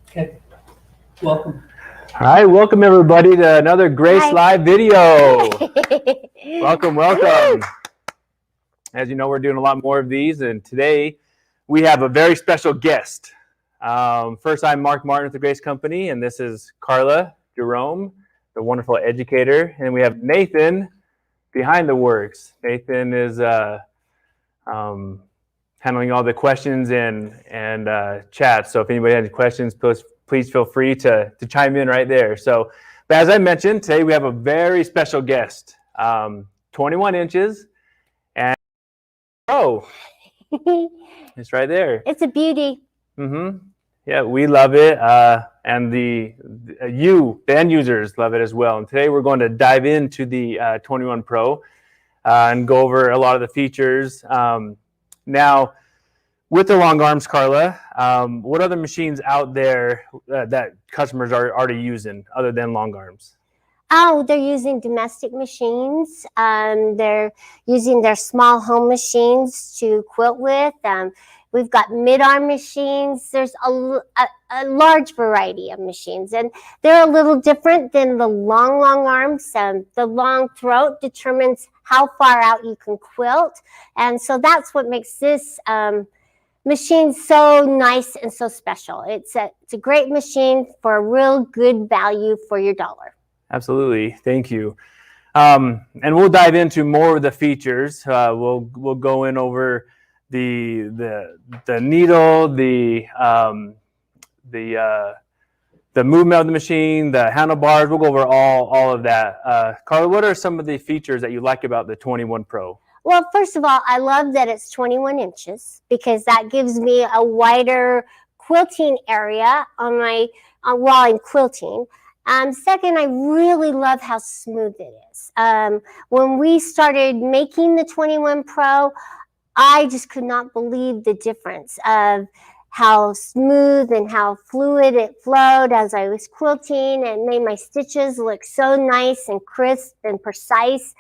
Okay, welcome. All right, welcome everybody to another Grace Hi. Live video. Welcome. As you know, we're doing a lot more of these, and today we have a very special guest. First, I'm Mark Martin with the Grace Company, and this is Carla Jerome, the wonderful educator, and we have Nathan behind the works. Nathan is handling all the questions and chat. So if anybody has any questions, please feel free to chime in right there. So, but as I mentioned, today we have a very special guest, 21 inches, and it's right there. It's a beauty. Yeah, we love it, and the end users love it as well. And today we're going to dive into the 21 Pro and go over a lot of the features. Now, with the long arms, Carla, what other machines out there that customers are already using other than long arms? Oh, they're using domestic machines. They're using their small home machines to quilt with. We've got mid-arm machines. There's a large variety of machines, and they're a little different than the long arms. The long throat determines how far out you can quilt, and so that's what makes this machine so nice and so special. It's a great machine for a real good value for your dollar. Absolutely, thank you. And we'll dive into more of the features. We'll go in over the needle, the movement of the machine, the handlebars. We'll go over all of that. Carla, what are some of the features that you like about the 21 Pro? Well, first of all, I love that it's 21 inches because that gives me a wider quilting area on my while I'm quilting. Second, I really love how smooth it is. When we started making the 21 Pro, I just could not believe the difference of how smooth and how fluid it flowed as I was quilting, and made my stitches look so nice and crisp and precise.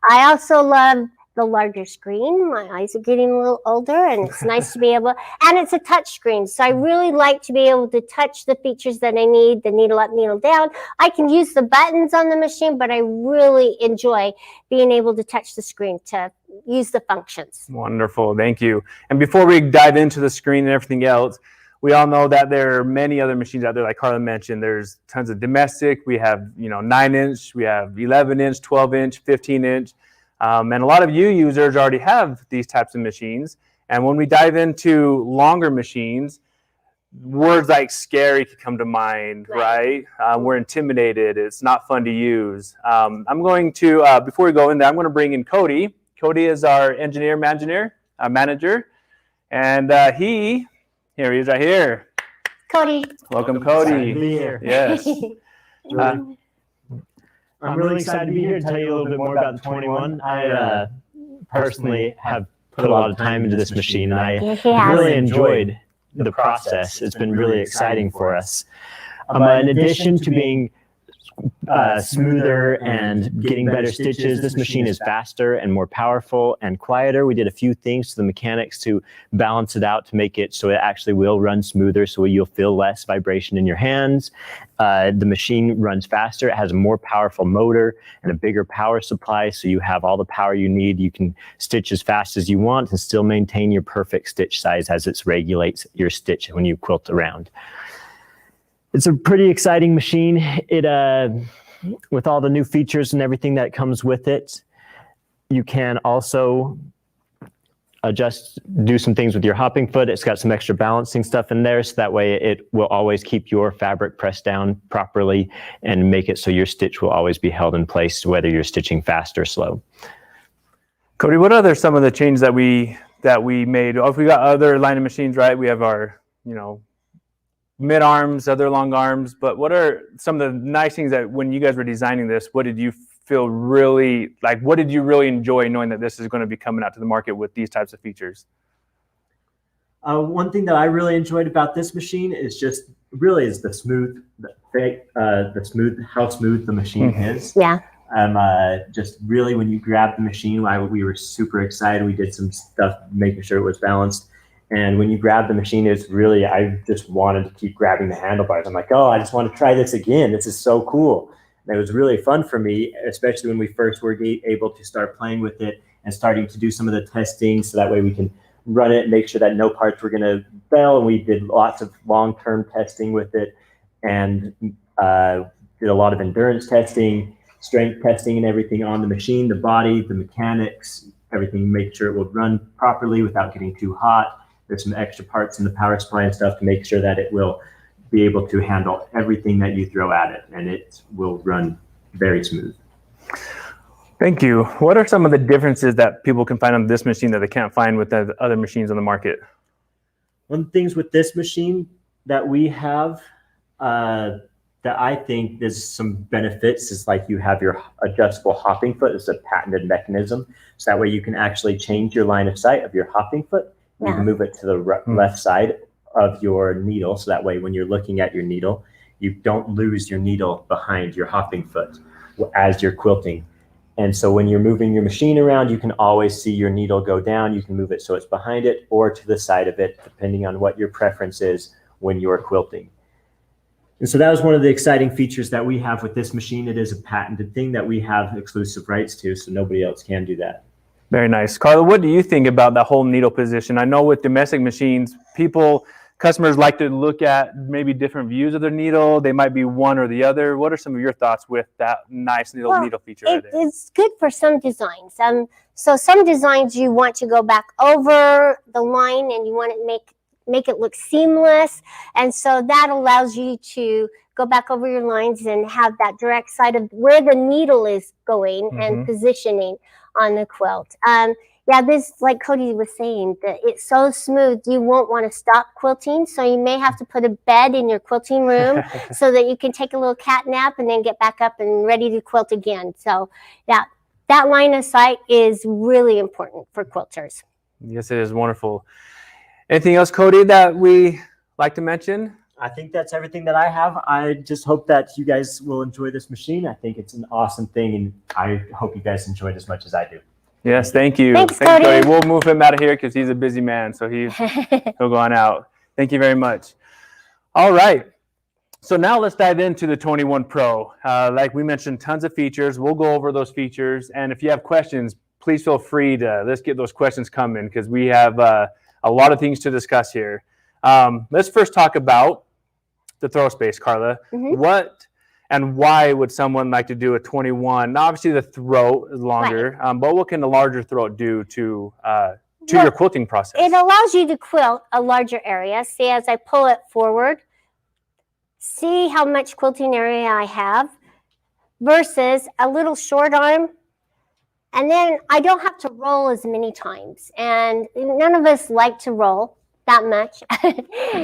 I also love the larger screen. My eyes are getting a little older, and it's nice to be able, and it's a touch screen. So I really like to be able to touch the features that I need, the needle up, needle down. I can use the buttons on the machine, but I really enjoy being able to touch the screen to use the functions. Wonderful, thank you. And before we dive into the screen and everything else, we all know that there are many other machines out there, like Carla mentioned. There's tons of domestic. We have 9-inch, we have 11-inch, 12-inch, 15-inch. And a lot of you users already have these types of machines. And when we dive into longer machines, words like scary could come to mind, right? We're intimidated. It's not fun to use. I'm going to, before we go in there, I'm going to bring in Cody. Cody is our manager. And here he is right here. Cody. Welcome, Cody. Excited to be here. Yes. I'm really excited to be here to tell you a little bit more about the 21. I personally have put a lot of time into this machine, and I really enjoyed the process. It's been really exciting for us. In addition to being smoother and getting better stitches, this machine is faster and more powerful and quieter. We did a few things to the mechanics to balance it out to make it so it actually will run smoother, so you'll feel less vibration in your hands. The machine runs faster. It has a more powerful motor and a bigger power supply, so you have all the power you need. You can stitch as fast as you want and still maintain your perfect stitch size as it regulates your stitch when you quilt around. It's a pretty exciting machine. It, with all the new features and everything that comes with it, you can also do some things with your hopping foot. It's got some extra balancing stuff in there, so that way it will always keep your fabric pressed down properly and make it so your stitch will always be held in place, whether you're stitching fast or slow. Cody, what are some of the changes that we made? If we got other line of machines, right? We have our, mid arms, other long arms, but what are some of the nice things that when you guys were designing this, what did you feel really like? What did you really enjoy knowing that this is going to be coming out to the market with these types of features? One thing that I really enjoyed about this machine is just really is the smooth, how smooth the machine is. Yeah. Just really when you grab the machine, we were super excited. We did some stuff making sure it was balanced. And when you grab the machine, it's really, I just wanted to keep grabbing the handlebars. I'm like, oh, I just want to try this again. This is so cool. And it was really fun for me, especially when we first were able to start playing with it and starting to do some of the testing. So that way we can run it and make sure that no parts were going to fail. And we did lots of long-term testing with it and did a lot of endurance testing, strength testing and everything on the machine, the body, the mechanics, everything, make sure it would run properly without getting too hot. There's some extra parts in the power supply and stuff to make sure that it will be able to handle everything that you throw at it, and it will run very smooth. Thank you. What are some of the differences that people can find on this machine that they can't find with the other machines on the market? One of the things with this machine that we have that I think there's some benefits is like you have your adjustable hopping foot. It's a patented mechanism. So that way you can actually change your line of sight of your hopping foot. You can move it to the left side of your needle. So that way when you're looking at your needle, you don't lose your needle behind your hopping foot as you're quilting. And so when you're moving your machine around, you can always see your needle go down. You can move it so it's behind it or to the side of it, depending on what your preference is when you're quilting. And so that was one of the exciting features that we have with this machine. It is a patented thing that we have exclusive rights to, so nobody else can do that. Very nice. Carla, what do you think about the whole needle position? I know with domestic machines, customers like to look at maybe different views of their needle. They might be one or the other. What are some of your thoughts with that nice needle feature right there? It's good for some designs. So some designs you want to go back over the line and you want to make it look seamless. And so that allows you to go back over your lines and have that direct side of where the needle is going and positioning on the quilt. Yeah, this, like Cody was saying, that it's so smooth, you won't want to stop quilting. So you may have to put a bed in your quilting room so that you can take a little cat nap and then get back up and ready to quilt again. So yeah, that line of sight is really important for quilters. Yes, it is wonderful. Anything else, Cody, that we like to mention? I think that's everything that I have. I just hope that you guys will enjoy this machine. I think it's an awesome thing, and I hope you guys enjoy it as much as I do. Yes, thank you. Thanks, Cody. We'll move him out of here because he's a busy man, so he'll go on out. Thank you very much. All right. So now let's dive into the 21 Pro. Like we mentioned, tons of features. We'll go over those features, and if you have questions, please feel free to let's get those questions coming because we have a lot of things to discuss here. Let's first talk about the throw space, Carla. What and why would someone like to do a 21? Now, obviously, the throat is longer, but what can the larger throat do to your quilting process? It allows you to quilt a larger area. See, as I pull it forward, see how much quilting area I have versus a little short arm. And then I don't have to roll as many times. And none of us like to roll that much.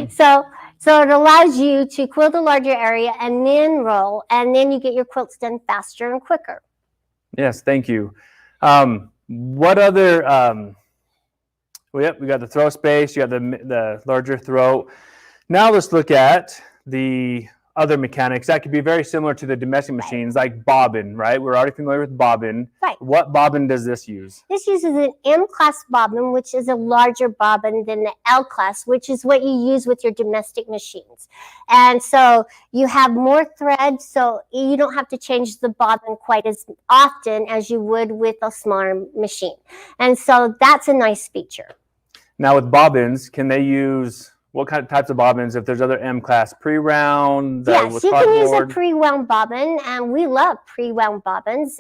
So it allows you to quilt a larger area and then roll, and then you get your quilts done faster and quicker. Yes, thank you. What other, we got the throw space, you got the larger throat. Now let's look at the other mechanics that could be very similar to the domestic machines, like bobbin, right? We're already familiar with bobbin. Right. What bobbin does this use? This uses an M-class bobbin, which is a larger bobbin than the L-class, which is what you use with your domestic machines. And so you have more thread, so you don't have to change the bobbin quite as often as you would with a smaller machine. And so that's a nice feature. Now with bobbins, can they use what kind of types of bobbins? If there's other M-class pre-wound, yes, you can use a pre-wound bobbin, and we love pre-wound bobbins.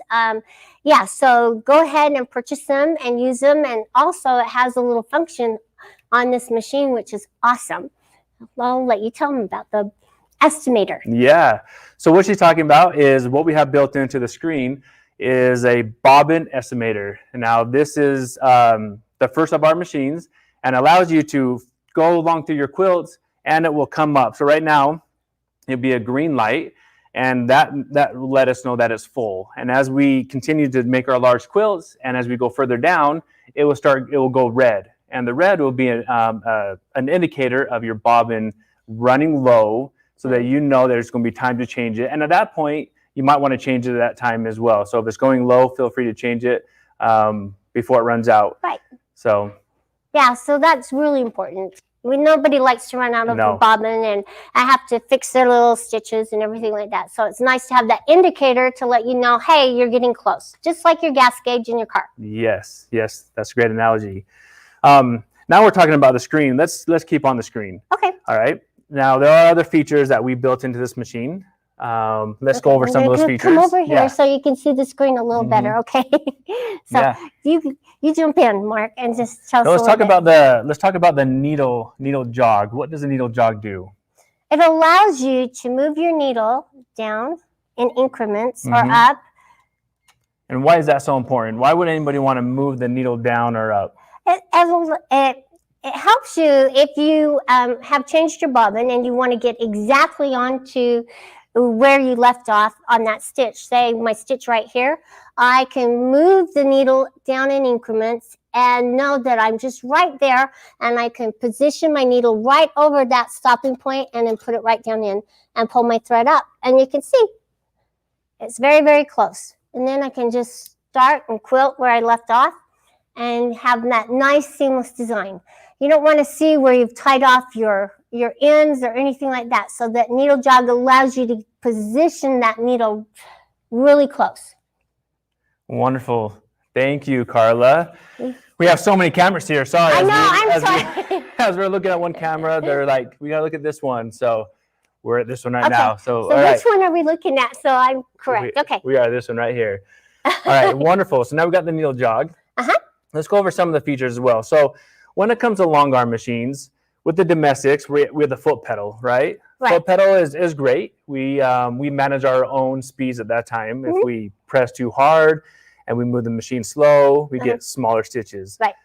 Yeah, so go ahead and purchase them and use them. And also, it has a little function on this machine, which is awesome. I'll let you tell them about the estimator. Yeah. So what she's talking about is what we have built into the screen is a bobbin estimator. And now this is the first of our machines and allows you to go along through your quilts and it will come up. So right now it'll be a green light and that will let us know that it's full. And as we continue to make our large quilts and as we go further down, it will go red. And the red will be an indicator of your bobbin running low so that you know there's going to be time to change it. And at that point, you might want to change it at that time as well. So if it's going low, feel free to change it before it runs out. Right. So Yeah, so that's really important. Nobody likes to run out of No. a bobbin, and I have to fix their little stitches and everything like that. So it's nice to have that indicator to let you know, hey, you're getting close, just like your gas gauge in your car. Yes, that's a great analogy. Now we're talking about the screen. Let's keep on the screen. Okay. All right. Now there are other features that we built into this machine. Let's go over some of those features. Come over here Yeah. so you can see the screen a little better, okay? So Yeah. you jump in, Mark, and just tell us. So let's a talk little about the needle jog. What does the needle jog do? bit. It allows you to move your needle down in increments or Mhm. up. And why is that so important? Why would anybody want to move the needle down or up? It helps you if you have changed your bobbin and you want to get exactly onto where you left off on that stitch. Say my stitch right here, I can move the needle down in increments and know that I'm just right there, and I can position my needle right over that stopping point and then put it right down in and pull my thread up. And you can see it's very, very close. And then I can just start and quilt where I left off and have that nice seamless design. You don't want to see where you've tied off your ends or anything like that. So that needle jog allows you to position that needle really close. Wonderful. Thank you, Carla. We have so many cameras here. Sorry. I know, as we- I'm sorry. As we're looking at one camera, they're like, we gotta look at this one. So we're at this one right Okay. now. So, So all right. which one are we looking at? So I'm correct. Okay. We are this one right here. All right, wonderful. So now we got the needle jog. Uh-huh. Let's go over some of the features as well. So when it comes to long arm machines, with the domestics, we have the foot pedal, right? Right. Foot pedal is great. We manage our own speeds at that time. If we press too hard and we move the machine slow, we get smaller stitches. Right.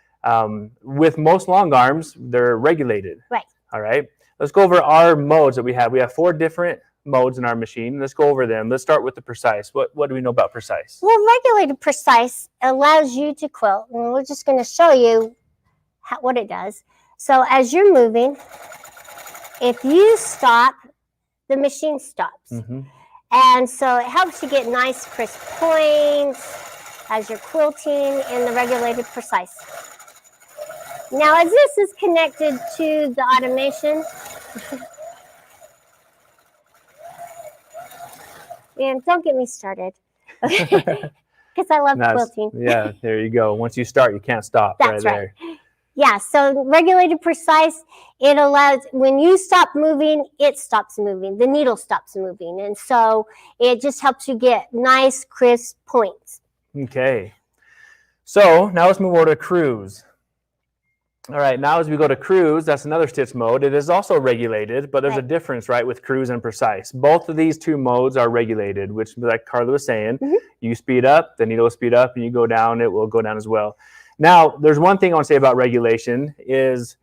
With most long arms, they're regulated. Right. All right. Let's go over our modes that we have. We have 4 different modes in our machine. Let's go over them. Let's start with the precise. What do we know about precise? Well, regulated precise allows you to quilt, and we're just going to show you what it does. So as you're moving, if you stop, the machine stops. Mm-hmm. And so it helps you get nice crisp points as you're quilting in the regulated precise. Now, as this is connected to the automation, and don't get me started, because I love quilting. Yeah, there you go. Once you start, you can't stop. That's right. There. Yeah, so regulated precise, it allows, when you stop moving, it stops moving. The needle stops moving. And so it just helps you get nice, crisp points. Okay. So now let's move over to cruise. All right, now as we go to cruise, that's another stitch mode. It is also regulated, but there's a difference, right, with cruise and precise. Both of these 2 modes are regulated, which, like Carla was saying, you speed up, the needle will speed up, and you go down, it will go down as well. Now, there's one thing I want to say about regulation is,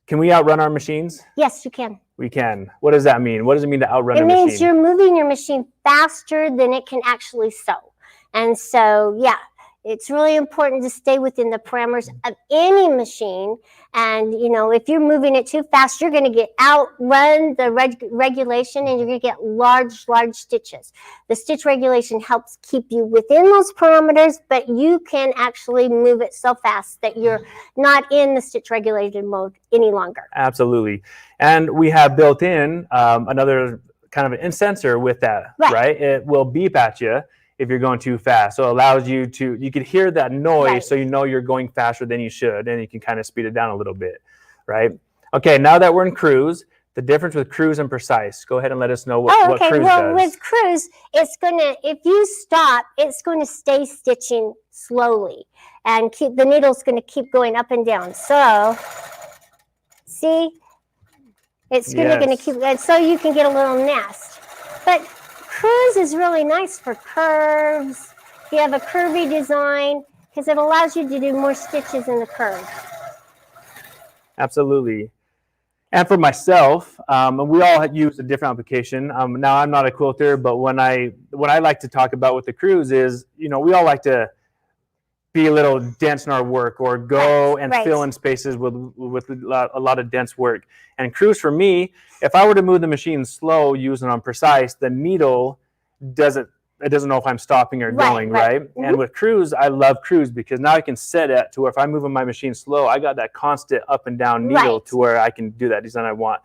can we outrun our machines? Yes, you can. We can. What does that mean? What does it mean to outrun a machine? It means you're moving your machine faster than it can actually sew. And so, yeah, it's really important to stay within the parameters of any machine. And, you know, if you're moving it too fast, you're going to outrun the regulation, and you're going to get large stitches. The stitch regulation helps keep you within those parameters, but you can actually move it so fast that you're not in the stitch regulated mode any longer. Absolutely. And we have built in another kind of an sensor with that, right? It will beep at you if you're going too fast. So it allows you could hear that noise, so you know you're going faster than you should, and you can kind of speed it down a little bit, right? Okay, now that we're in cruise, the difference with cruise and precise. Go ahead and let us know what cruise does. With cruise, it's gonna, if you stop, it's going to stay stitching slowly, and the needle's going to keep going up and down. So, see, it's going to keep, and so you can get a little nest. But cruise is really nice for curves. If you have a curvy design, because it allows you to do more stitches in the curve. Absolutely. And for myself, we all use a different application. Now I'm not a quilter, but what I like to talk about with the cruise is, you know, we all like to be a little dense in our work, or go and fill in spaces with a lot of dense work. And cruise for me, if I were to move the machine slow using on precise, the needle doesn't it doesn't know if I'm stopping or Right, going, right. right? And with cruise, I love cruise because now I can set it to where if I'm moving my machine slow, I got that constant up and down needle Right. to where I can do that design I want.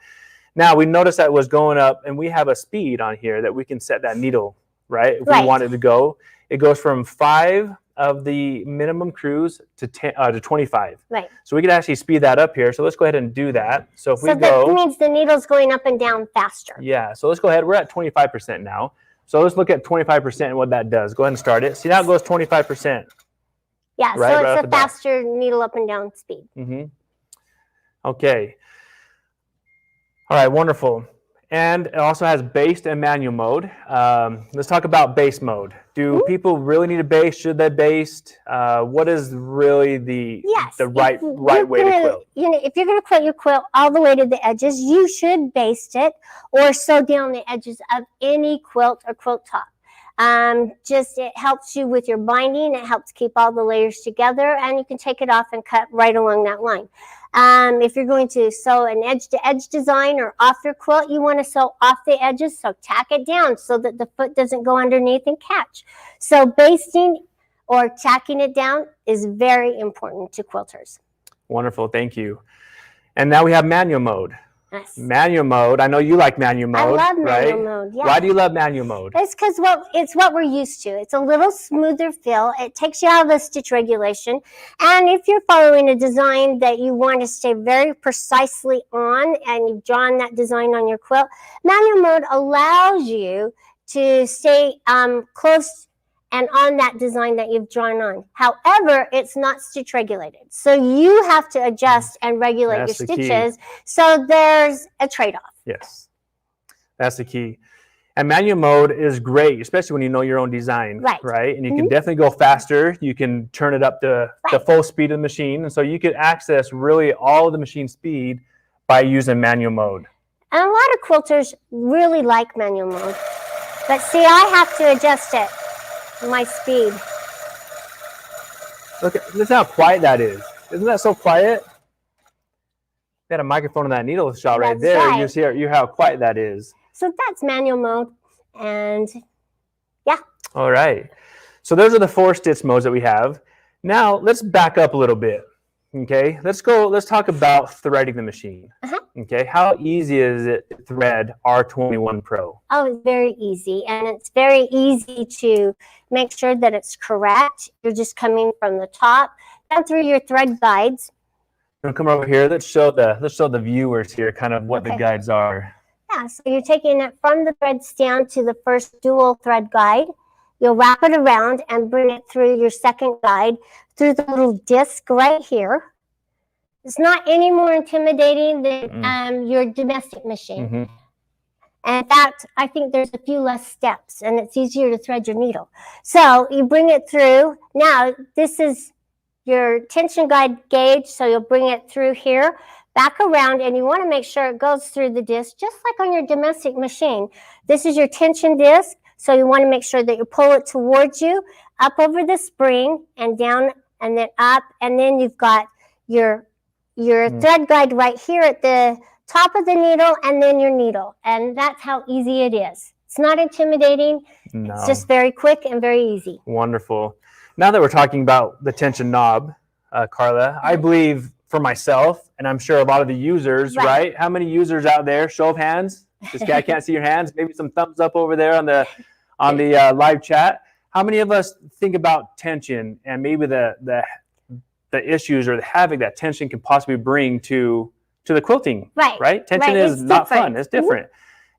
Now we noticed that it was going up, and we have a speed on here that we can set that needle, right? If Right. we want it to go, it goes from 5 of the minimum cruise to 25. Right. So we could actually speed that up here. So let's go ahead and do that. So if So we that go, means the needle's going up and down faster. yeah. So let's go ahead. We're at 25% now. So let's look at 25% and what that does. Go ahead and start it. See, now it goes 25%. Yeah, Right, so right it's off a the bat. faster needle up and down speed. Okay. All right, wonderful. And it also has based and manual mode. Let's talk about base mode. Do people really need a base? Should they based? What is really the Yes. right if you're way to gonna- quilt? You know, if you're going to quilt your quilt all the way to the edges, you should baste it or sew down the edges of any quilt or quilt top. Just it helps you with your binding. It helps keep all the layers together, and you can take it off and cut right along that line. If you're going to sew an edge-to-edge design or off your quilt, you want to sew off the edges, so tack it down so that the foot doesn't go underneath and catch. So basting or tacking it down is very important to quilters. Wonderful, thank you. And now we have manual mode. Yes. Manual mode. I know you like manual I mode, love manual right? mode. Yeah. Why do you love manual mode? It's because it's what we're used to. It's a little smoother feel. It takes you out of the stitch regulation. And if you're following a design that you want to stay very precisely on and you've drawn that design on your quilt, manual mode allows you to stay close and on that design that you've drawn on. However, it's not stitch regulated. So you have to adjust and regulate That's your the key. stitches. So there's a trade-off. Yes, that's the key. And manual mode is great, especially when you know your own design, Right. And you can definitely go faster. You can turn it up to the full speed of the machine. And so you can access really all of the machine speed by using manual mode. And a lot of quilters really like manual mode. But see, I have to adjust it, my speed. Look at how quiet that is. Isn't that so quiet? Got a microphone on that needle shot right That's there. right. You just hear how quiet that is. So that's manual mode. And All right. So those are the 4 stitch modes that we have. Now let's back up a little bit. Okay. Let's talk about threading the machine. Okay. How easy is it to thread R21 Pro? oh, it's very easy. And it's very easy to make sure that it's correct. You're just coming from the top down through your thread guides. We'll come over here. Let's show the viewers here kind of what the Okay. guides are. Yeah, so you're taking it from the thread stand to the first dual thread guide. You'll wrap it around and bring it through your second guide through the little disc right here. It's not any more intimidating than your domestic machine. Mm-hmm. And in fact, I think there's a few less steps and it's easier to thread your needle. So you bring it through. Now, this is your tension guide gauge. So you'll bring it through here, back around, and you want to make sure it goes through the disc, just like on your domestic machine. This is your tension disc. So you want to make sure that you pull it towards you, up over the spring and down and then up. And then you've got your thread guide right here at the top of the needle and then your needle. And that's how easy it is. It's not intimidating. No. It's just very quick and very easy. Wonderful. Now that we're talking about the tension knob, Carla, I believe for myself, and I'm sure a lot of the users, right? How many users out there? Show of hands. This guy can't see your hands. Maybe some thumbs up over there on the live chat. How many of us think about tension and maybe the issues or the havoc that tension can possibly bring to the quilting? Right. Tension is It's not different. fun. It's different.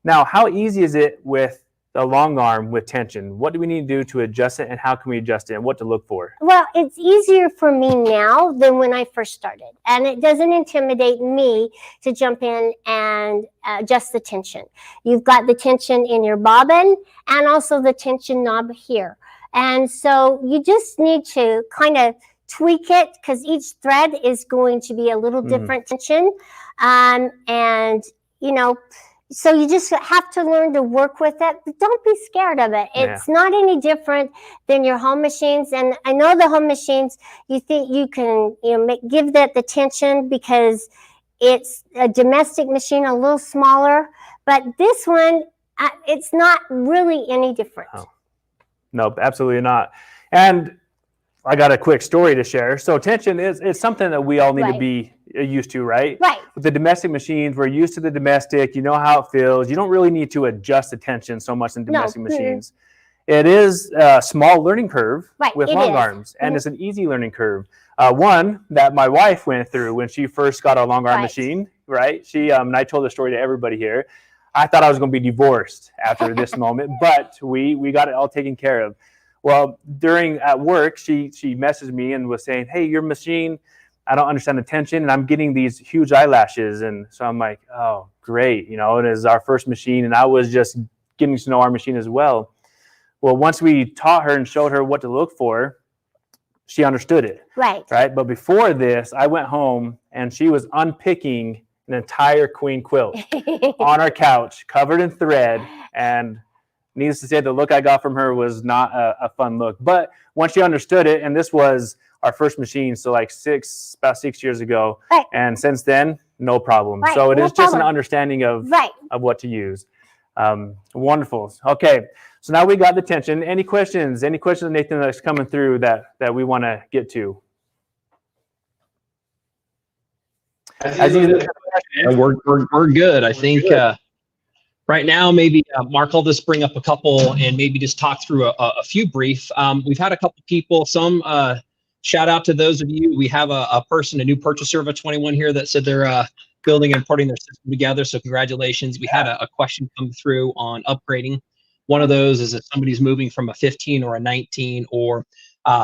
Now, how easy is it with the long arm with tension? What do we need to do to adjust it, and how can we adjust it, and what to look for? Well, it's easier for me now than when I first started. And it doesn't intimidate me to jump in and adjust the tension. You've got the tension in your bobbin and also the tension knob here. And so you just need to kind of tweak it because each thread is going to be a little different tension. And, you know, so you just have to learn to work with it, but don't be scared of it. It's not any different than your home machines. And I know the home machines, you think you can, give that the tension because it's a domestic machine, a little smaller, but this one, it's not really any different. Oh. Nope, absolutely not. And I got a quick story to share. So tension is something that we all need to be used to, right? Right. With the domestic machines, we're used to the domestic. You know how it feels. You don't really need to adjust the tension so much in domestic machines. It is a small learning curve with long arms, and it's an easy learning curve. One that my wife went through when she first got a long arm machine, right? She and I told the story to everybody here. I thought I was going to be divorced after this moment, but we got it all taken care of. Well, at work, she messaged me and was saying, "Hey, your machine, I don't understand the tension, and I'm getting these huge eyelashes." And so I'm like, "Oh, great!" You know, it is our first machine, and I was just getting to know our machine as well. Well, once we taught her and showed her what to look for, she understood it. Right. But before this, I went home and she was unpicking an entire queen quilt on our couch, covered in thread. And needless to say, the look I got from her was not a fun look. But once she understood it, and this was our first machine, so like about 6 years ago. Right. And since then, no problem. Right. So it is just an understanding of what to use. Wonderful. Okay. So now we got the tension. Any questions? Any questions, Nathan, that's coming through that we want to get to? We're good. I think right now, maybe Mark, I'll just bring up a couple and maybe just talk through a few brief. We've had a couple people, some shout out to those of you. We have a new purchaser of a 21 here that said they're building and putting their system together. So congratulations. We had a question come through on upgrading. One of those is if somebody's moving from a 15 or a 19 or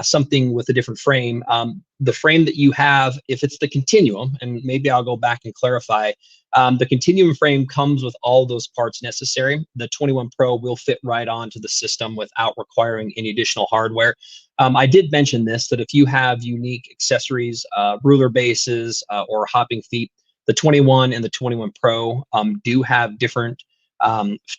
something with a different frame. The frame that you have, if it's the Continuum, and maybe I'll go back and clarify, the Continuum frame comes with all those parts necessary. The 21 Pro will fit right onto the system without requiring any additional hardware. I did mention this, that if you have unique accessories, ruler bases, or hopping feet, the 21 and the 21 Pro do have different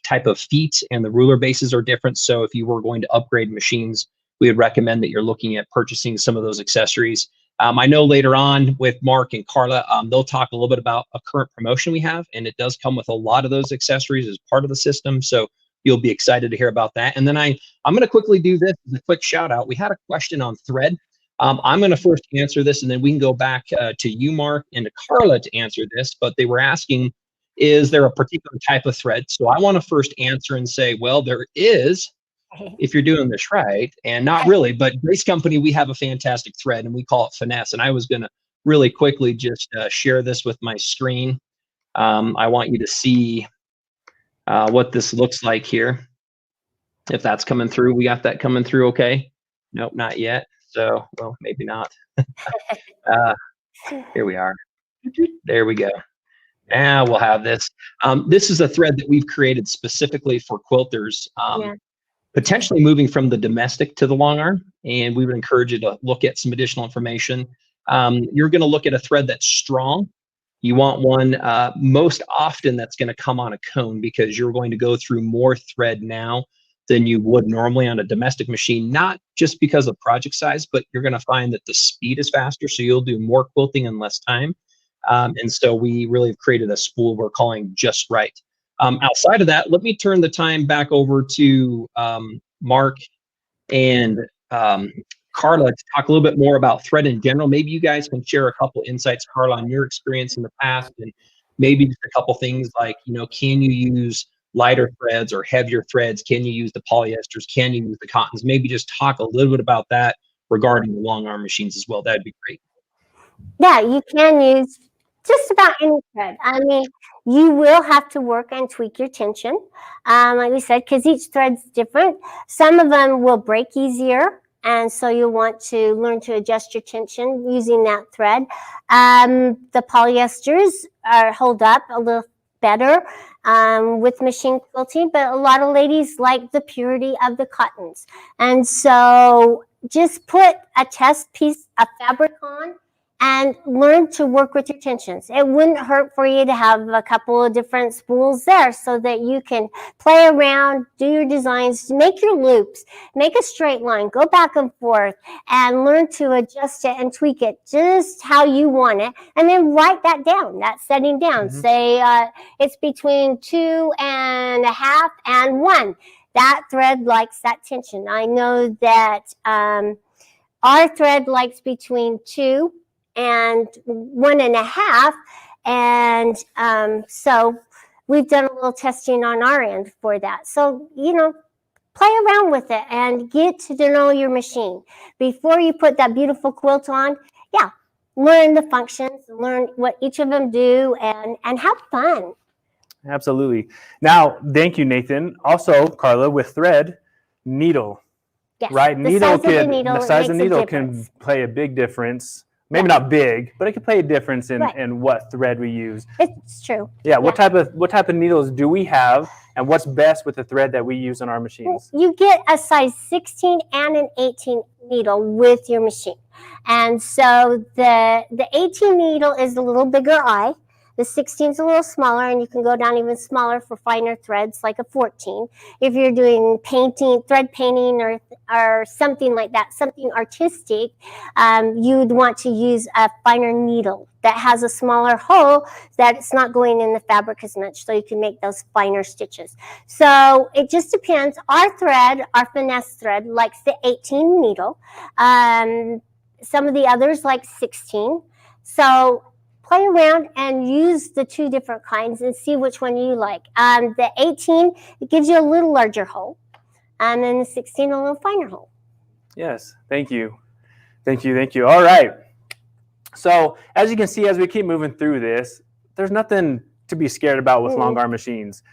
type of feet, and the ruler bases are different. So if you were going to upgrade machines, we would recommend that you're looking at purchasing some of those accessories. I know later on with Mark and Carla, they'll talk a little bit about a current promotion we have, and it does come with a lot of those accessories as part of the system. So you'll be excited to hear about that. And then I'm going to quickly do this as a quick shout out. We had a question on thread. I'm going to first answer this, and then we can go back to you, Mark, and to Carla to answer this. But they were asking, is there a particular type of thread? So I want to first answer and say, well, there is, if you're doing this right, and not really, but Grace Company, we have a fantastic thread, and we call it Finesse. And I was going to really quickly just share this with my screen. I want you to see what this looks like here. If that's coming through, we got that coming through okay? Nope, not yet. So, well, maybe not. Here we are. There we go. Now we'll have this. This is a thread that we've created specifically for quilters, potentially moving from the domestic to the long arm. And we would encourage you to look at some additional information. You're going to look at a thread that's strong. You want one most often that's going to come on a cone, because you're going to go through more thread now than you would normally on a domestic machine, not just because of project size, but you're going to find that the speed is faster. So you'll do more quilting in less time. And so we really have created a spool we're calling Just Right. Outside of that, let me turn the time back over to Mark and Carla to talk a little bit more about thread in general. Maybe you guys can share a couple insights, Carla, on your experience in the past, and maybe just a couple things like, can you use lighter threads or heavier threads? Can you use the polyesters? Can you use the cottons? Maybe just talk a little bit about that regarding the long arm machines as well. That'd be great. Yeah, you can use just about any thread. I mean, you will have to work and tweak your tension, like we said, because each thread's different. Some of them will break easier, and so you'll want to learn to adjust your tension using that thread. The polyesters hold up a little better with machine quilting, but a lot of ladies like the purity of the cottons. And so just put a test piece of fabric on and learn to work with your tensions. It wouldn't hurt for you to have a couple of different spools there so that you can play around, do your designs, make your loops, make a straight line, go back and forth, and learn to adjust it and tweak it just how you want it. And then write that down, that setting down. Say it's between 2.5 and 1. that thread likes that tension. I know that our thread likes between 2 and 1.5, and so we've done a little testing on our end for that. So, play around with it and get to know your machine. Before you put that beautiful quilt on, learn the functions, learn what each of them do, and have fun. Absolutely. Now, thank you, Nathan. Also, Carla, with thread, needle, Yes. right? The size of the size of the needle makes a can difference. play a big difference. Maybe not big, but it can play a difference in, Right. in what thread we use. It's true. Yeah. What type of needles do we have, and what's best with the thread that we use on our machines? You get a size 16 and an 18 needle with your machine. And so the 18 needle is a little bigger eye. The 16 is a little smaller, and you can go down even smaller for finer threads, like a 14. If you're doing painting, thread painting, or something like that, something artistic, you'd want to use a finer needle that has a smaller hole that it's not going in the fabric as much, so you can make those finer stitches. So it just depends. Our thread, our finesse thread, likes the 18 needle. Some of the others like 16. So play around and use the 2 different kinds and see which one you like. The 18, it gives you a little larger hole, and then the 16, a little finer hole. Yes. Thank you. Thank you. Thank you. All right. So as you can see, as we keep moving through this, there's nothing to be scared about with long arm machines,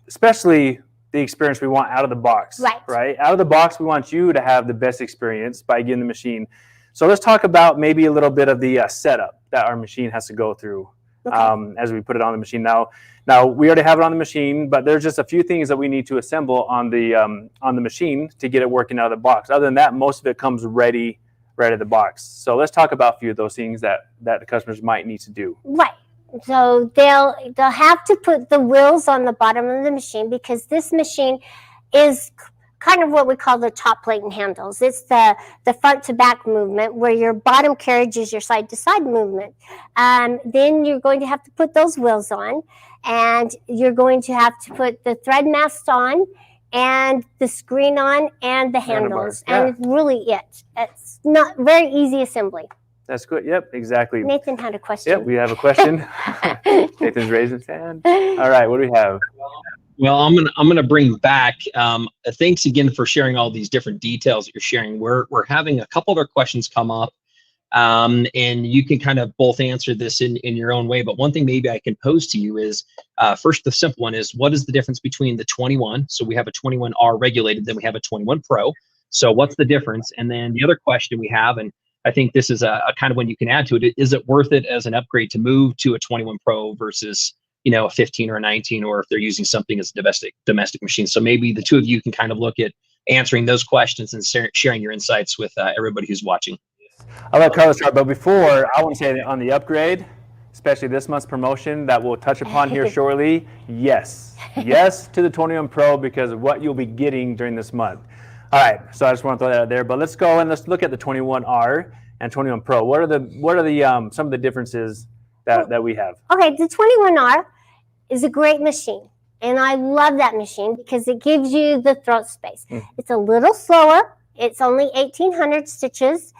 especially the experience we want out of the box. Right. Out of the box, we want you to have the best experience by getting the machine. So let's talk about maybe a little bit of the setup that our machine has to go through as we put it on the machine. Now we already have it on the machine, but there's just a few things that we need to assemble on the machine to get it working out of the box. Other than that, most of it comes ready out of the box. So let's talk about a few of those things that the customers might need to do. Right. So they'll have to put the wheels on the bottom of the machine, because this machine is kind of what we call the top plate and handles. It's the front to back movement, where your bottom carriage is your side to side movement. Then you're going to have to put those wheels on, and you're going to have to put the thread mast on, and the screen on, and the handles. And it's really it. It's not very easy assembly. That's good. Yep, exactly. Nathan had a question. Yep, we have a question. Nathan's raising his hand. All right, what do we have? Well, I'm gonna bring back. Thanks again for sharing all these different details that you're sharing. We're having a couple other questions come up, and you can kind of both answer this in your own way. But one thing maybe I can pose to you is, first, the simple one is, what is the difference between the 21? So we have a 21R regulated, then we have a 21 Pro. So what's the difference? And then the other question we have, and I think this is a kind of one you can add to it, is it worth it as an upgrade to move to a 21 Pro versus a 15 or a 19, or if they're using something as a domestic machine? So maybe the two of you can kind of look at answering those questions and sharing your insights with everybody who's watching. I'll let Carla start, but before, I want to say that on the upgrade, especially this month's promotion that we'll touch upon here shortly, yes to the 21 Pro, because of what you'll be getting during this month. All right, so I just want to throw that out there, but let's go and let's look at the 21R and 21 Pro. What are the some of the differences that we have? Okay, the 21R is a great machine, and I love that machine because it gives you the throat space. It's a little slower. It's only 1,800 stitches.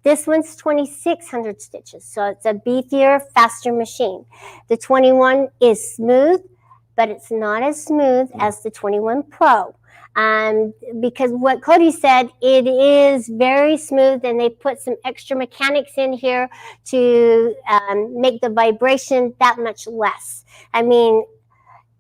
This one's 2,600 stitches, so it's a beefier, faster machine. The 21 is smooth, but it's not as smooth as the 21 Pro. Because what Cody said, it is very smooth, and they put some extra mechanics in here to make the vibration that much less. I mean,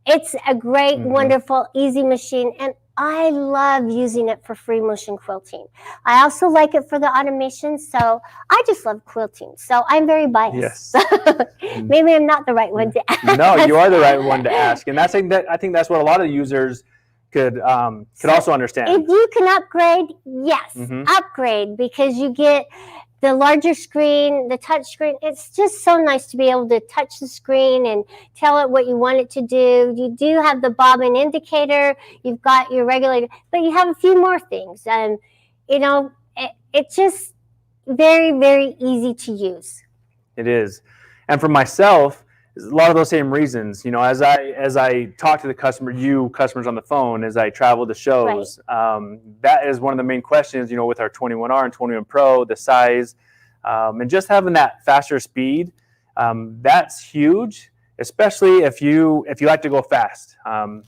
it's a great, wonderful, easy machine, and I love using it for free motion quilting. I also like it for the automation, so I just love quilting. So I'm very biased. Yes. Maybe I'm not the right one to ask. No, you are the right one to ask, and I think that's what a lot of users could also understand. If you can upgrade, yes, upgrade, because you get the larger screen, the touch screen. It's just so nice to be able to touch the screen and tell it what you want it to do. You do have the bobbin indicator, you've got your regulator, but you have a few more things. And, it's just very, very easy to use. It is. And for myself, a lot of those same reasons. You know, as I talk to the customer, you customers on the phone, as I travel to shows, that is one of the main questions. You know, with our 21R and 21 Pro, the size, and just having that faster speed, that's huge. Especially if you like to go fast. I'm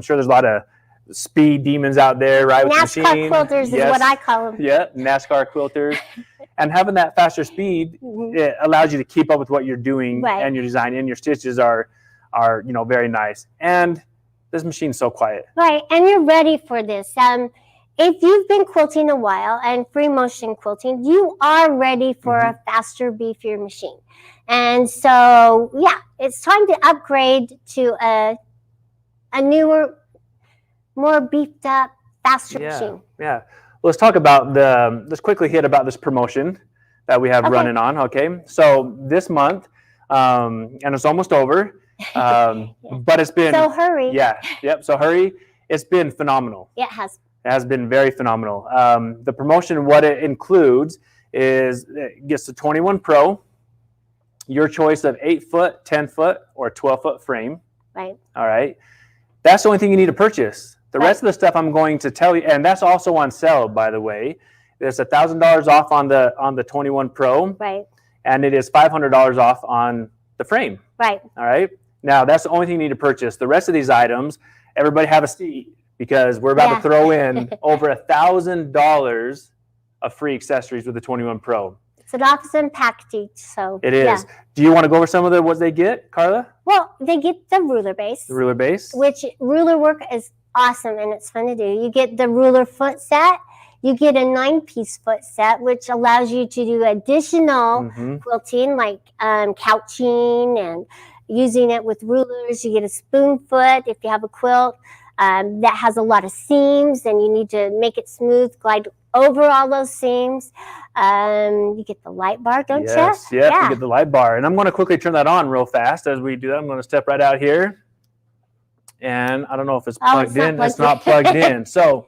sure there's a lot of speed demons out there, right? With NASCAR the machine. quilters is what I call them. Yeah, NASCAR quilters. And having that faster speed, it allows you to keep up with what you're doing, and your design, and your stitches are you know, very nice. And this machine's so quiet. Right, and you're ready for this. If you've been quilting a while and free motion quilting, you are ready for a faster, beefier machine. And so, yeah, it's time to upgrade to a newer, more beefed up, faster machine. Yeah. Let's talk about let's quickly hit about this promotion that we have running on. Okay. So this month, and it's almost over, but it's been. So hurry. Yeah. Yep. So hurry. It's been phenomenal. It has. It has been very phenomenal. The promotion, what it includes is it gets the 21 Pro, your choice of 8-foot, 10-foot, or 12-foot frame. Right. All right. That's the only thing you need to purchase. The rest of the stuff I'm going to tell you, and that's also on sale, by the way. There's $1,000 off on the 21 Pro. Right. And it is $500 off on the frame. Right. All right. Now that's the only thing you need to purchase. The rest of these items, everybody have a seat, because we're about to throw in over $1,000 of free accessories with the 21 Pro. It's an awesome package. So it is. Yeah. Do you want to go over some of what they get, Carla? Well, they get the ruler base. The ruler base. Which ruler work is awesome and it's fun to do. You get the ruler foot set. You get a 9-piece foot set, which allows you to do additional quilting, like couching and using it with rulers. You get a spoon foot if you have a quilt that has a lot of seams and you need to make it smooth, glide over all those seams. You get the light bar, don't you? Yes, you get the light bar. And I'm going to quickly turn that on real fast as we do that. I'm going to step right out here. And I don't know if it's plugged in. It's not plugged in. So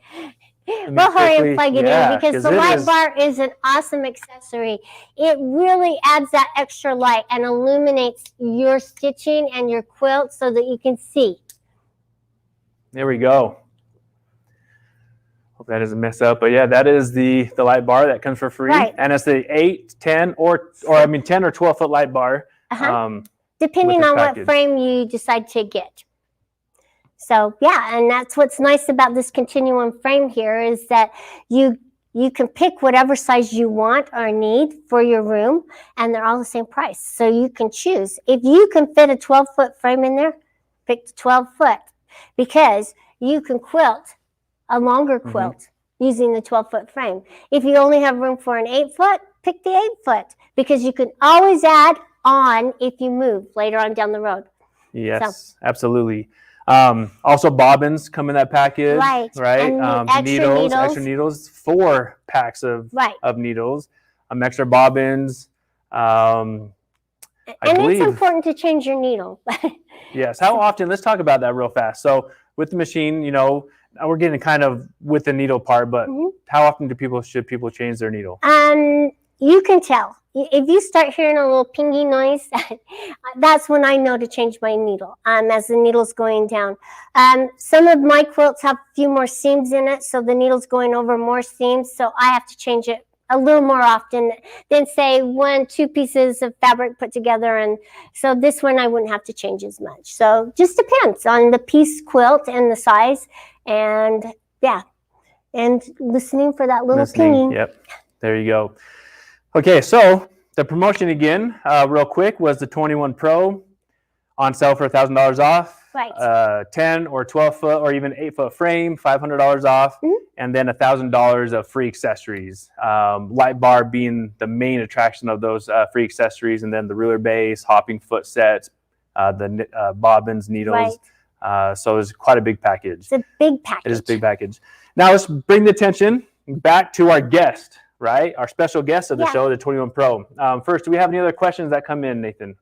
we'll hurry and plug it in, because the light bar is an awesome accessory. It really adds that extra light and illuminates your stitching and your quilt so that you can see. There we go. Hope that doesn't mess up. But yeah, that is the light bar that comes for free. Right. And it's the 8, 10, or 10 or 12-foot light bar. Depending on what frame you decide to get. So yeah, and that's what's nice about this continuum frame here, is that you can pick whatever size you want or need for your room, and they're all the same price. So you can choose. If you can fit a 12-foot frame in there, pick the 12-foot, because you can quilt a longer quilt using the 12-foot frame. If you only have room for an 8-foot, pick the 8-foot, because you can always add on if you move later on down the road. Yes, absolutely. Also bobbins come in that package, right? And extra needles, 4 packs of needles, extra bobbins. And it's important to change your needle. Yes. How often? Let's talk about that real fast. So with the machine, you know, we're getting kind of with the needle part, but how often should people change their needle? You can tell. If you start hearing a little pingy noise, that's when I know to change my needle as the needle's going down. Some of my quilts have a few more seams in it, so the needle's going over more seams, so I have to change it a little more often than, say, 1-2 pieces of fabric put together. And so this one I wouldn't have to change as much. So just depends on the piece quilt and the size, and and listening for that little pinging. Yep, there you go. Okay, so the promotion again, real quick, was the 21 Pro on sale for $1,000 off. Right. 10 or 12-foot or even 8-foot frame, $500 off, and then $1,000 of free accessories. Light bar being the main attraction of those free accessories, and then the ruler base, hopping foot sets, the bobbins, needles. Right. So it's quite a big package. It's a big package. It is a big package. Now let's bring the attention back to our guest. Right? Our special guest of the show, the 21 Pro. First, do we have any other questions that come in, Nathan?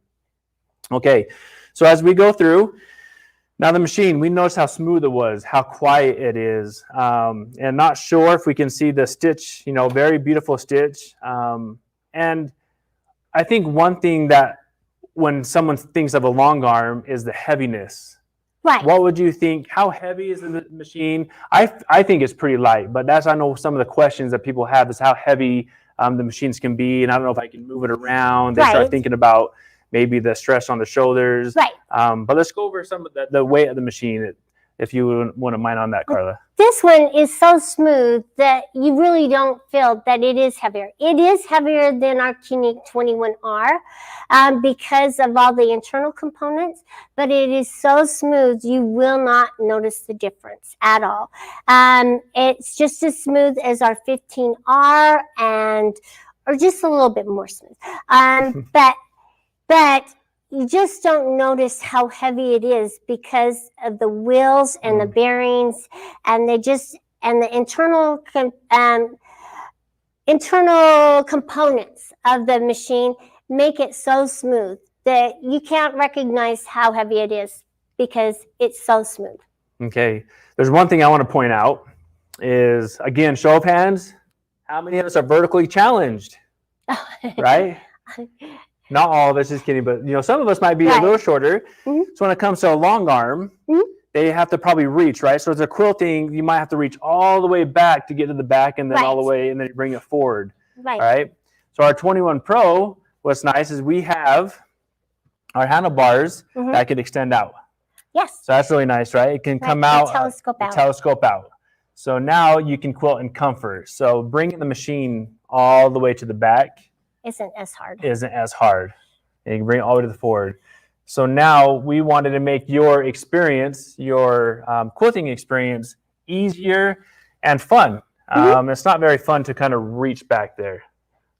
Okay. So as we go through, now the machine, we noticed how smooth it was, how quiet it is, and not sure if we can see the stitch, you know, very beautiful stitch. And I think one thing that when someone thinks of a long arm is the heaviness. Right. What would you think? How heavy is the machine? I think it's pretty light, but I know some of the questions that people have is how heavy the machines can be, and I don't know if I can move it around. They start thinking about maybe the stress on the shoulders. Right. But let's go over some of the weight of the machine, if you wouldn't mind on that, Carla. This one is so smooth that you really don't feel that it is heavier. It is heavier than our Kinique 21R because of all the internal components, but it is so smooth you will not notice the difference at all. It's just as smooth as our 15R or just a little bit more smooth. But you just don't notice how heavy it is because of the wheels and the bearings and the internal components of the machine make it so smooth that you can't recognize how heavy it is because it's so smooth. Okay. There's one thing I want to point out is, again, show of hands, how many of us are vertically challenged? Right? Not all of us, just kidding, but some of us might be a little shorter. So when it comes to a long arm, they have to probably reach, right? So as a quilting, you might have to reach all the way back to get to the back, and then all the way, and then you bring it forward. Right. All right. So our 21 Pro, what's nice is we have our handlebars that can extend out. Yes. So that's really nice, right? It can come out, telescope out. So now you can quilt in comfort. So bringing the machine all the way to the back isn't as hard. And you can bring it all the way to the forward. So now we wanted to make your experience, your quilting experience, easier and fun. It's not very fun to kind of reach back there,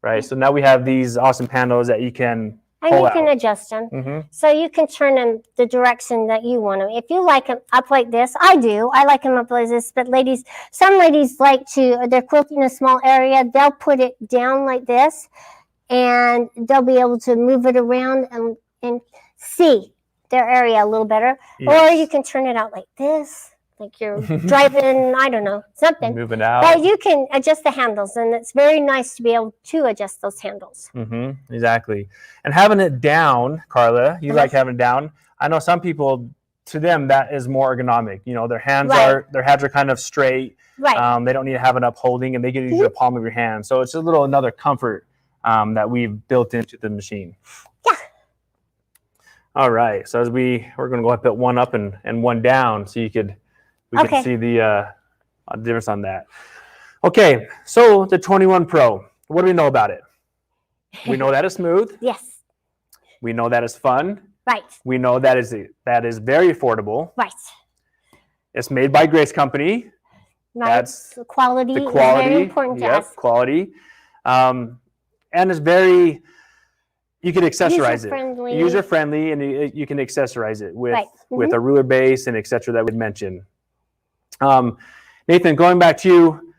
right? So now we have these awesome handles that you can pull out. And you can adjust them. So you can turn them the direction that you want them. If you like them up like this, I do. I like them up like this. But some ladies like they're quilting a small area. They'll put it down like this, and they'll be able to move it around and see their area a little better. Yes. Or you can turn it out like this, like you're driving, I don't know, something. Moving out. But you can adjust the handles, and it's very nice to be able to adjust those handles. Exactly. And having it down, Carla, you like having it down. I know some people, to them, that is more ergonomic. Their hands are kind of straight. Right. They don't need to have it up holding, and they can use the palm of your hand. So it's another comfort that we've built into the machine. Yeah. All right. So as we're going to go ahead and put one up and one down, so we can see the difference on that. Okay. So the 21 Pro, what do we know about it? We know that it's smooth. Yes. We know that it's fun. Right. We know that is very affordable. Right. It's made by Grace Company. Right. That's the quality is very important to us. Quality. And it's very, you can accessorize it. User-friendly, and you can accessorize it with a ruler base and etc. that we'd mentioned. Nathan, going back to you,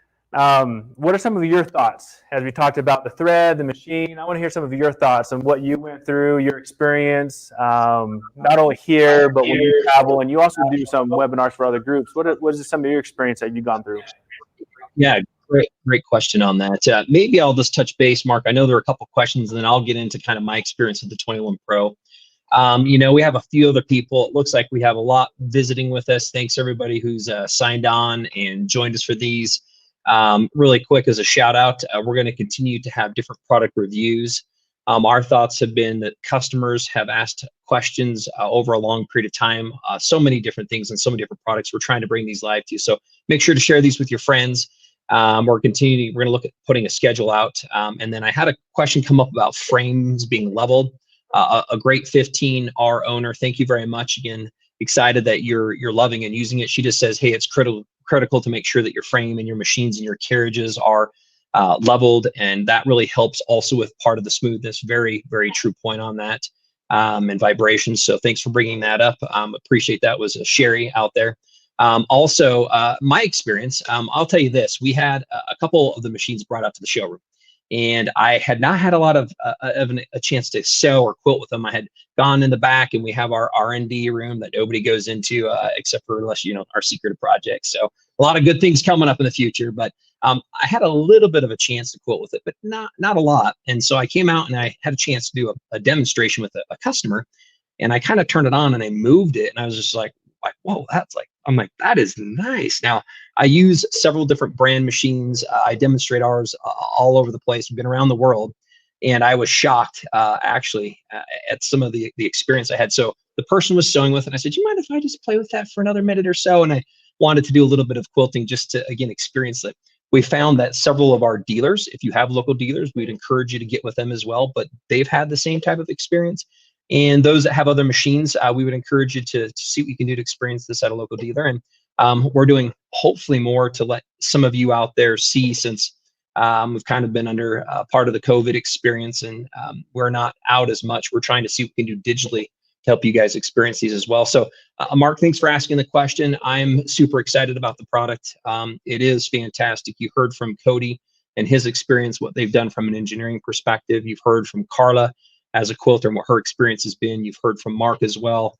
what are some of your thoughts as we talked about the thread, the machine? I want to hear some of your thoughts on what you went through, your experience, not only here, but when you travel, and you also do some webinars for other groups. What is some of your experience that you've gone through? Yeah. Great question on that. Maybe I'll just touch base, Mark. I know there are a couple questions, and then I'll get into kind of my experience with the 21 Pro. We have a few other people. It looks like we have a lot visiting with us. Thanks everybody who's signed on and joined us for these. Really quick as a shout out, we're going to continue to have different product reviews. Our thoughts have been that customers have asked questions over a long period of time, so many different things and so many different products. We're trying to bring these live to you. So make sure to share these with your friends. We're going to look at putting a schedule out. And then I had a question come up about frames being leveled. A great 15R owner, thank you very much. Again, excited that you're loving and using it. She just says, hey, it's critical to make sure that your frame and your machines and your carriages are leveled, and that really helps also with part of the smoothness. Very, very true point on that, and vibrations. So thanks for bringing that up. Appreciate that. Was Sherry out there. Also, my experience, I'll tell you this, we had a couple of the machines brought out to the showroom, and I had not had a lot of a chance to sew or quilt with them. I had gone in the back, and we have our R&D room that nobody goes into except for unless our secret projects. So a lot of good things coming up in the future, but I had a little bit of a chance to quilt with it, but not a lot. And so I came out and I had a chance to do a demonstration with a customer, and I kind of turned it on and I moved it, and I was just like, whoa, I'm like, that is nice. Now I use several different brand machines. I demonstrate ours all over the place. We've been around the world, and I was shocked actually at some of the experience I had. So the person was sewing with it, and I said, you mind if I just play with that for another minute or so? And I wanted to do a little bit of quilting just to, again, experience it. We found that several of our dealers, if you have local dealers, we'd encourage you to get with them as well, but they've had the same type of experience. And those that have other machines, we would encourage you to see what you can do to experience this at a local dealer. And we're doing hopefully more to let some of you out there see, since we've kind of been under part of the COVID experience, and we're not out as much. We're trying to see what we can do digitally to help you guys experience these as well. So Mark, thanks for asking the question. I'm super excited about the product. It is fantastic. You heard from Cody and his experience, what they've done from an engineering perspective. You've heard from Carla as a quilter and what her experience has been. You've heard from Mark as well.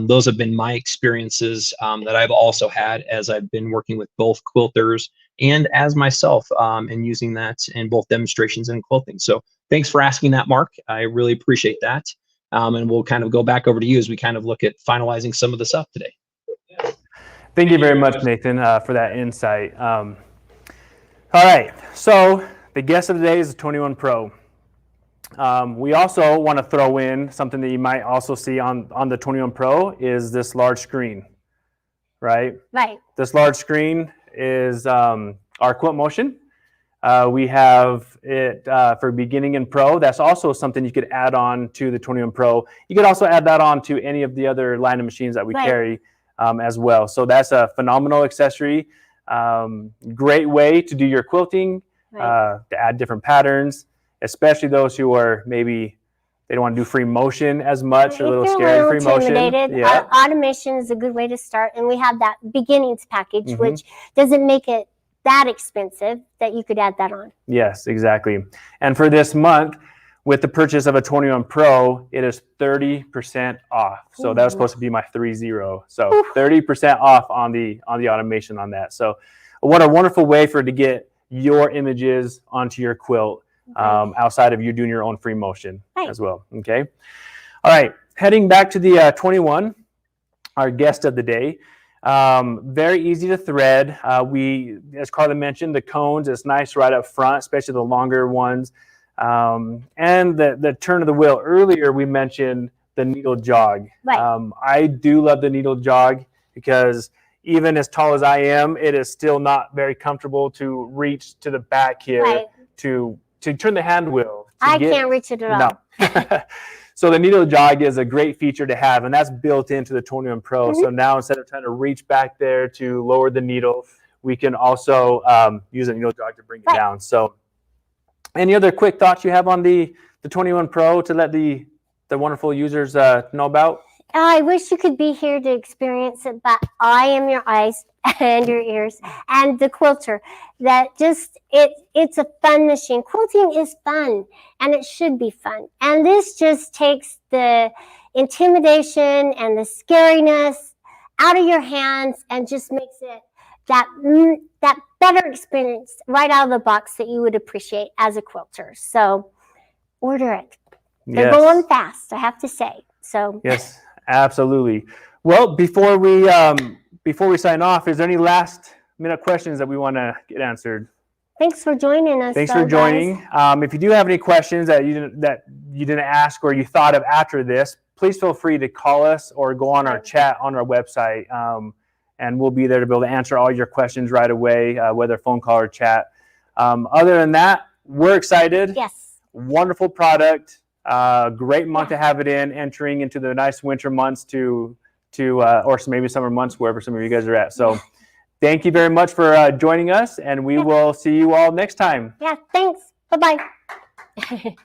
Those have been my experiences that I've also had as I've been working with both quilters and as myself, and using that in both demonstrations and quilting. So thanks for asking that, Mark. I really appreciate that. And we'll kind of go back over to you as we kind of look at finalizing some of this up today. Thank you very much, Nathan, for that insight. All right, so the guest of the day is the 21 Pro. We also want to throw in something that you might also see on the 21 Pro is this large screen, right? Right. This large screen is our Quilt Motion. We have it for beginning and pro. That's also something you could add on to the 21 Pro. You could also add that on to any of the other line of machines that we carry as well. So that's a phenomenal accessory. Great way to do your quilting, to add different patterns, especially those who are maybe they don't want to do free motion as much, or a little scared of free motion. Yeah. Automation is a good way to start. And we have that beginnings package, which doesn't make it that expensive that you could add that on. Yes, exactly. And for this month, with the purchase of a 21 Pro, it is 30% off. So that was supposed to be my 3-0. So 30% off on the automation on that. So what a wonderful way for it to get your images onto your quilt outside of you doing your own free motion as well. Okay. All right. Heading back to the 21, our guest of the day. Very easy to thread. As Carla mentioned, the cones is nice right up front, especially the longer ones. And the turn of the wheel. Earlier, we mentioned the needle jog. I do love the needle jog because even as tall as I am, it is still not very comfortable to reach to the back here to turn the hand wheel. I can't reach it at all. No. So the needle jog is a great feature to have, and that's built into the 21 Pro. So now instead of trying to reach back there to lower the needle, we can also use a needle jog to bring it down. So any other quick thoughts you have on the 21 Pro to let the wonderful users know about? I wish you could be here to experience it, but I am your eyes and your ears and the quilter. That just, it's a fun machine. Quilting is fun, and it should be fun. And this just takes the intimidation and the scariness out of your hands and just makes it that better experience right out of the box that you would appreciate as a quilter. So order it. They're going fast, I have to say. So yes, absolutely. Well, before we sign off, is there any last minute questions that we want to get answered? Thanks for joining us. Thanks for joining. If you do have any questions that you didn't ask or you thought of after this, please feel free to call us or go on our chat on our website, and we'll be there to be able to answer all your questions right away, whether phone call or chat. Other than that, we're excited. Yes. Wonderful product. Great month to have it entering into the nice winter months or maybe summer months, wherever some of you guys are at. So thank you very much for joining us, and we will see you all next time. Yeah, thanks. Bye-bye.